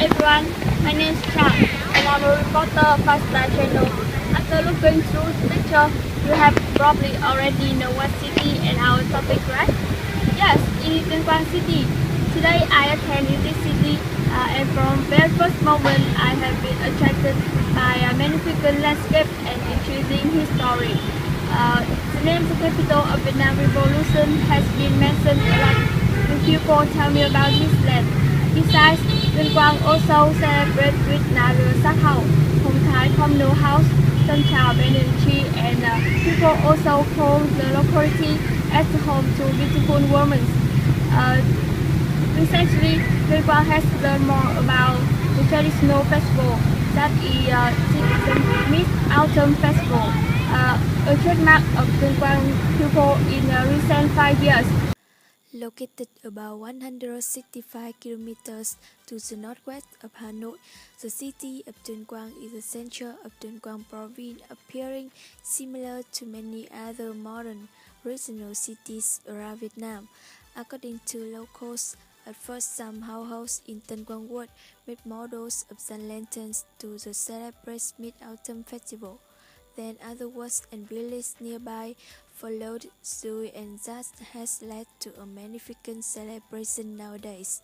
everyone, my name is Trang and I'm a reporter of Five-Star Channel. After looking through the picture, you have probably already know what city and our topic, right? Yes, it is Quang City. Today I attended this city and from very first moment I have been attracted by a magnificent landscape and intriguing history. The name the capital of Vietnam Revolution has been mentioned a lot when people tell me about this land. Besides, Tuyên Quang also celebrates with Naga Sát Hậu, Hồng Thái Communal House, Tân Trào Banyan Tree, and people also call the locality as the home to beautiful women. Recently, Tuyên Quang has learned more about the traditional festival that is the Mid-Autumn Festival, a trademark of Tuyên Quang people in recent 5 years. Located about 165 kilometers to the northwest of Hanoi, the city of Tuyen is the center of Tuyên Quang province, appearing similar to many other modern regional cities around Vietnam. According to locals, at first some households in Tuyên Quang Wood made models of sun lanterns to celebrate Mid-Autumn Festival. Then other woods and villages nearby followed suit, and that has led to a magnificent celebration nowadays.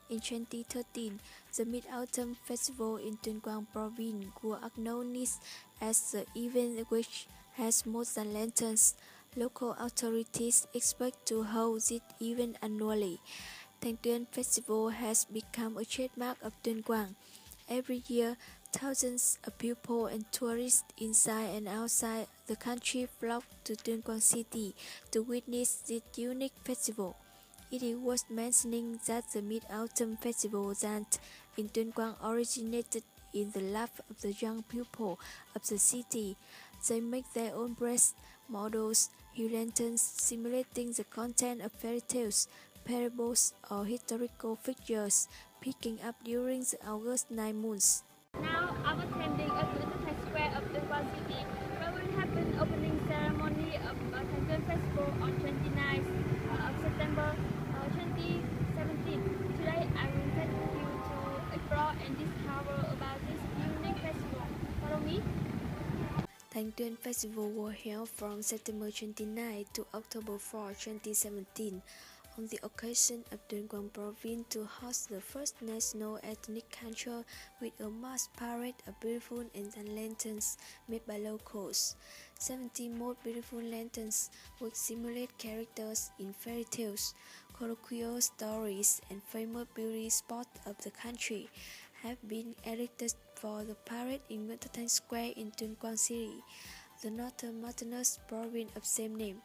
In 2013, the Mid-Autumn Festival in Tuyên Quang province was acknowledged as the event which has most sun lanterns. Local authorities expect to hold this event annually. Thanh Tuyên Festival has become a trademark of Tuyên Quang. Every year, thousands of people and tourists inside and outside the country flock to Tuyên Quang City to witness this unique festival. It is worth mentioning that the Mid-Autumn Festival that in Tuyên Quang originated in the lap of the young people of the city. They make their own breast models, lanterns simulating the content of fairy tales, parables, or historical figures, picking up during the August 9 months. Now I'm attending at the Entertainment Square of Quang City, where will happen opening ceremony of Thanh Tuyên Festival on 29th of September 2017. Today I will take you to explore and discover about this unique festival. Follow me. Thanh Tuyên Festival was held from September 29 to October 4, 2017. On the occasion of Tuyên Quang province to host the first national ethnic culture with a mass parade of beautiful and lanterns made by locals. 70 more beautiful lanterns which simulate characters in fairy tales, colloquial stories, and famous beauty spots of the country have been erected for the parade in Entertainment Square in Tuyên Quang City, the northern mountainous province of same name.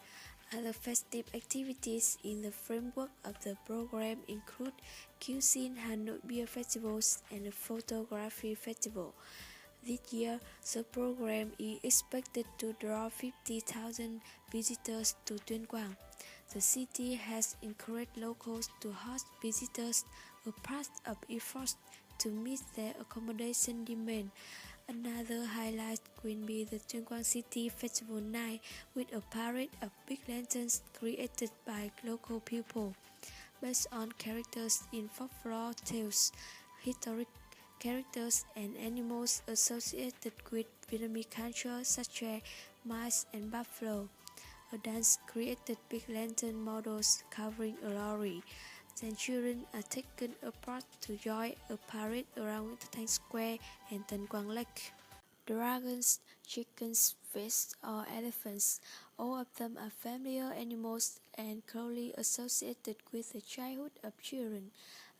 Other festive activities in the framework of the program include Cuisine Hanoi Beer Festivals and a Photography Festival. This year, the program is expected to draw 50,000 visitors to Tuyên Quang. The city has encouraged locals to host visitors, a part of efforts to meet their accommodation demand. Another highlight will be the Tuyên Quang City Festival Night with a parade of big lanterns created by local people. Based on characters in folklore tales, historic characters and animals associated with Vietnamese culture such as mice and buffalo. A dance created big lantern models covering a lorry. Then children are taken apart to join a parade around Entertainment Square and Tân Quang Lake. Dragons, chickens, fish, or elephants, all of them are familiar animals and closely associated with the childhood of children.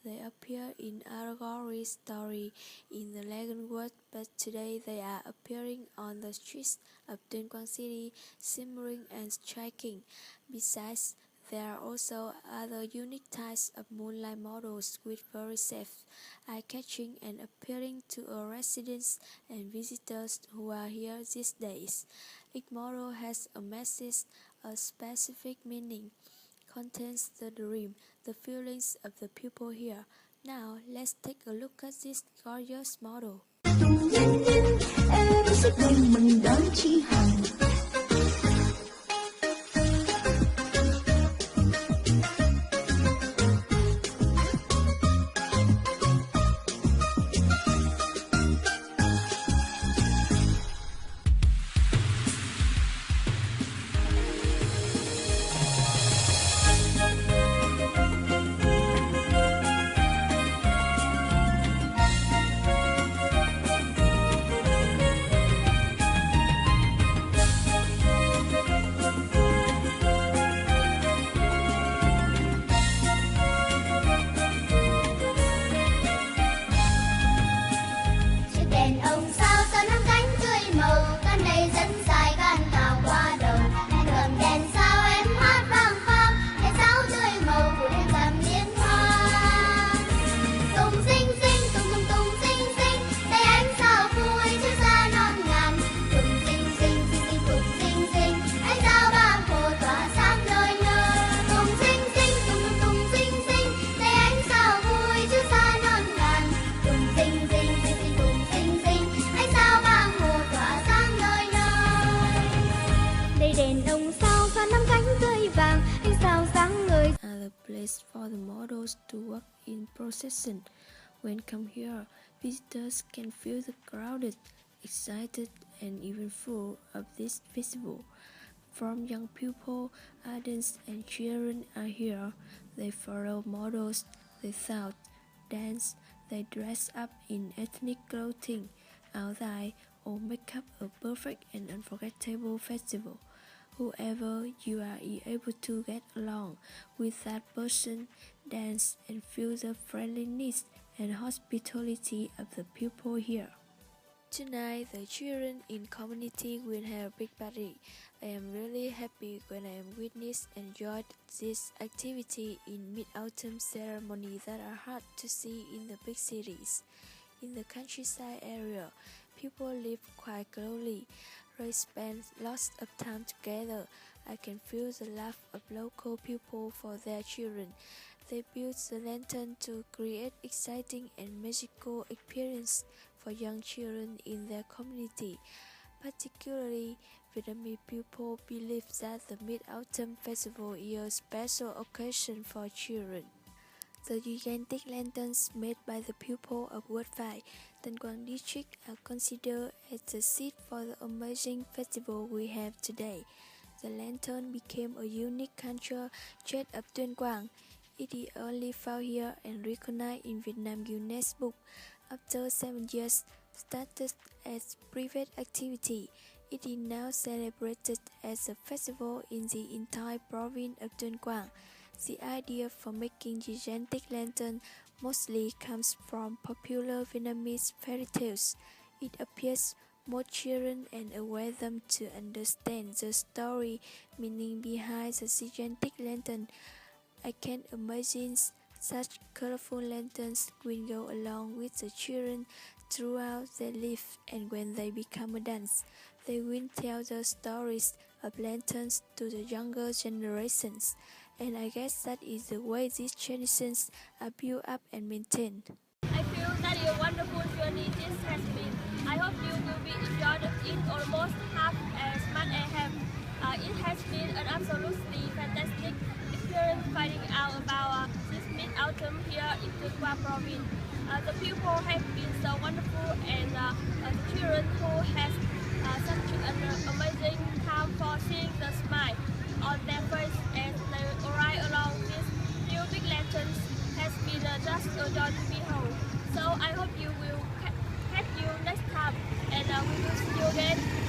They appear in allegory story in the legend world, but today they are appearing on the streets of Tuyên Quang City, simmering and striking. Besides, there are also other unique types of moonlight models which very safe, eye-catching and appealing to our residents and visitors who are here these days. Each model has a message, a specific meaning, contains the dream, the feelings of the people here. Now let's take a look at this gorgeous model. for the models to walk in procession. When come here, visitors can feel the crowded, excited, and even full of this festival. From young people, adults, and children are here. They follow models, they shout, dance, they dress up in ethnic clothing, áo or make up a perfect and unforgettable festival. Whoever you are able to get along with that person, dance, and feel the friendliness and hospitality of the people here. Tonight, the children in community will have a big party. I am really happy when I am witness and enjoyed this activity in mid-autumn ceremony that are hard to see in the big cities. In the countryside area, people live quite closely. They spend lots of time together. I can feel the love of local people for their children. They build the lantern to create exciting and magical experience for young children in their community. Particularly, Vietnamese people believe that the Mid-Autumn Festival is a special occasion for children. The gigantic lanterns made by the people of Word Phai, Quang district are considered as the seed for the amazing festival we have today. The lantern became a unique cultural trait of Tuyen Quang. It is only found here and recognized in Vietnam UNESCO Book. After 7 years, started as private activity, it is now celebrated as a festival in the entire province of Tuyen Quang. The idea for making gigantic lantern mostly comes from popular Vietnamese fairy tales. It appears more children and aware them to understand the story meaning behind the gigantic lantern. I can imagine such colorful lanterns will go along with the children throughout their life, and when they become adults, they will tell the stories of lanterns to the younger generations. And I guess that is the way these traditions are built up and maintained. I feel that a wonderful journey this has been. I hope you will be enjoyed it almost half as much as I have. It has been an absolutely fantastic experience finding out about this mid-autumn here in Tuyen Quang province. The people have been so wonderful, and the children who has such an amazing time for seeing the smile on their face as they ride along these new big lanterns has been just a joy to behold. So I hope you will catch you next time, and we will see you again.